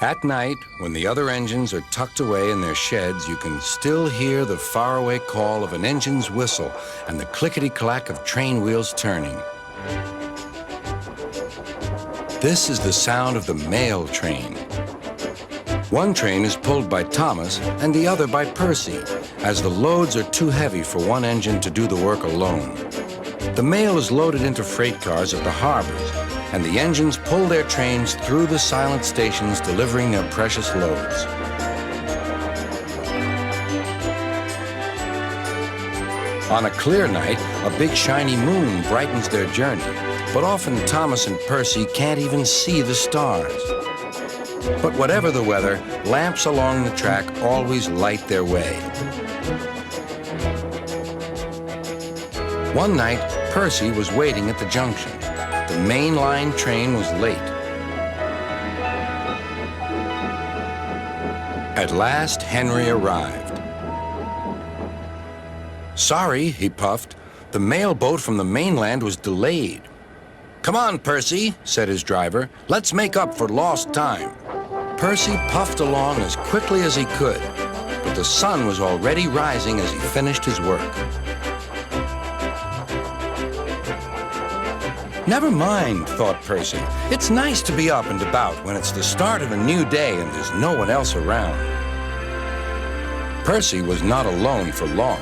At night, when the other engines are tucked away in their sheds, you can still hear the faraway call of an engine's whistle and the clickety-clack of train wheels turning. This is the sound of the mail train. One train is pulled by Thomas and the other by Percy, as the loads are too heavy for one engine to do the work alone. The mail is loaded into freight cars at the harbors, and the engines pull their trains through the silent stations, delivering their precious loads. On a clear night, a big shiny moon brightens their journey, but often Thomas and Percy can't even see the stars. But whatever the weather, lamps along the track always light their way. One night, Percy was waiting at the junction. The main line train was late. At last, Henry arrived. "Sorry," he puffed. "The mail boat from the mainland was delayed." "Come on, Percy," said his driver. "Let's make up for lost time." Percy puffed along as quickly as he could, but the sun was already rising as he finished his work. Never mind, thought Percy. It's nice to be up and about when it's the start of a new day and there's no one else around. Percy was not alone for long.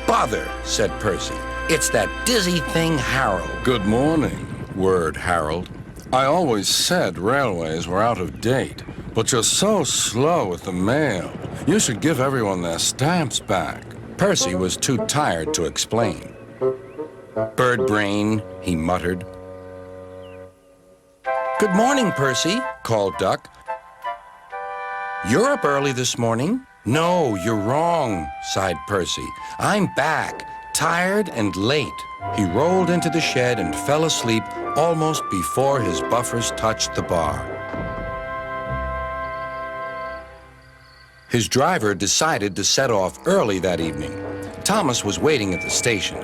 "Bother," said Percy. "It's that dizzy thing, Harold." "Good morning," whirred Harold. "I always said railways were out of date, but you're so slow with the mail. You should give everyone their stamps back." Percy was too tired to explain. "Bird brain," he muttered. "Good morning, Percy," called Duck. "You're up early this morning?" "No, you're wrong," sighed Percy. "I'm back, tired and late." He rolled into the shed and fell asleep almost before his buffers touched the bar. His driver decided to set off early that evening. Thomas was waiting at the station.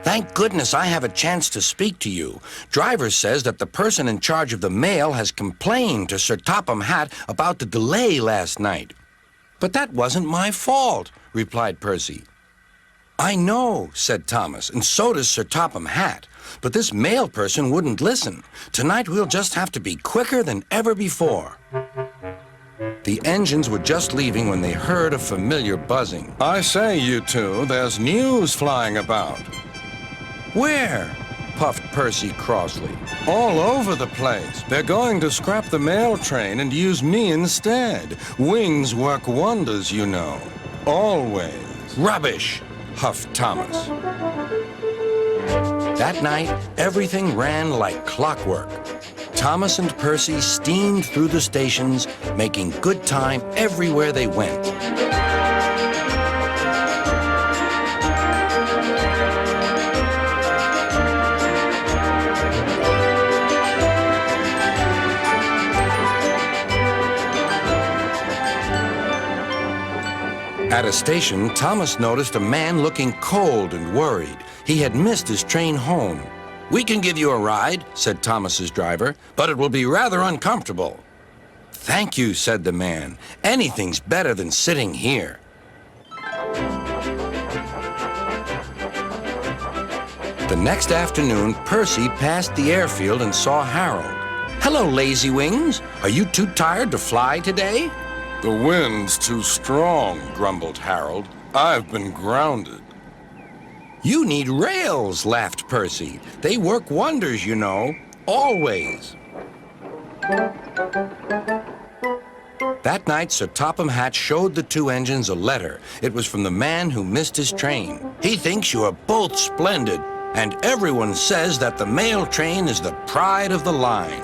"Thank goodness I have a chance to speak to you. Driver says that the person in charge of the mail has complained to Sir Topham Hatt about the delay last night." "But that wasn't my fault," replied Percy. "I know," said Thomas, "and so does Sir Topham Hatt. But this mail person wouldn't listen. Tonight we'll just have to be quicker than ever before." The engines were just leaving when they heard a familiar buzzing. "I say, you two, there's news flying about." "Where?" puffed Percy crossly. "All over the place. They're going to scrap the mail train and use me instead. Wings work wonders, you know. Always." "Rubbish," huffed Thomas. That night, everything ran like clockwork. Thomas and Percy steamed through the stations, making good time everywhere they went. At a station, Thomas noticed a man looking cold and worried. He had missed his train home. "We can give you a ride," said Thomas's driver, "but it will be rather uncomfortable." "Thank you," said the man. "Anything's better than sitting here." The next afternoon, Percy passed the airfield and saw Harold. "Hello, Lazy Wings. Are you too tired to fly today?" "The wind's too strong," grumbled Harold. "I've been grounded." "You need rails," laughed Percy. "They work wonders, you know. Always." That night, Sir Topham Hatt showed the two engines a letter. It was from the man who missed his train. "He thinks you are both splendid, and everyone says that the mail train is the pride of the line."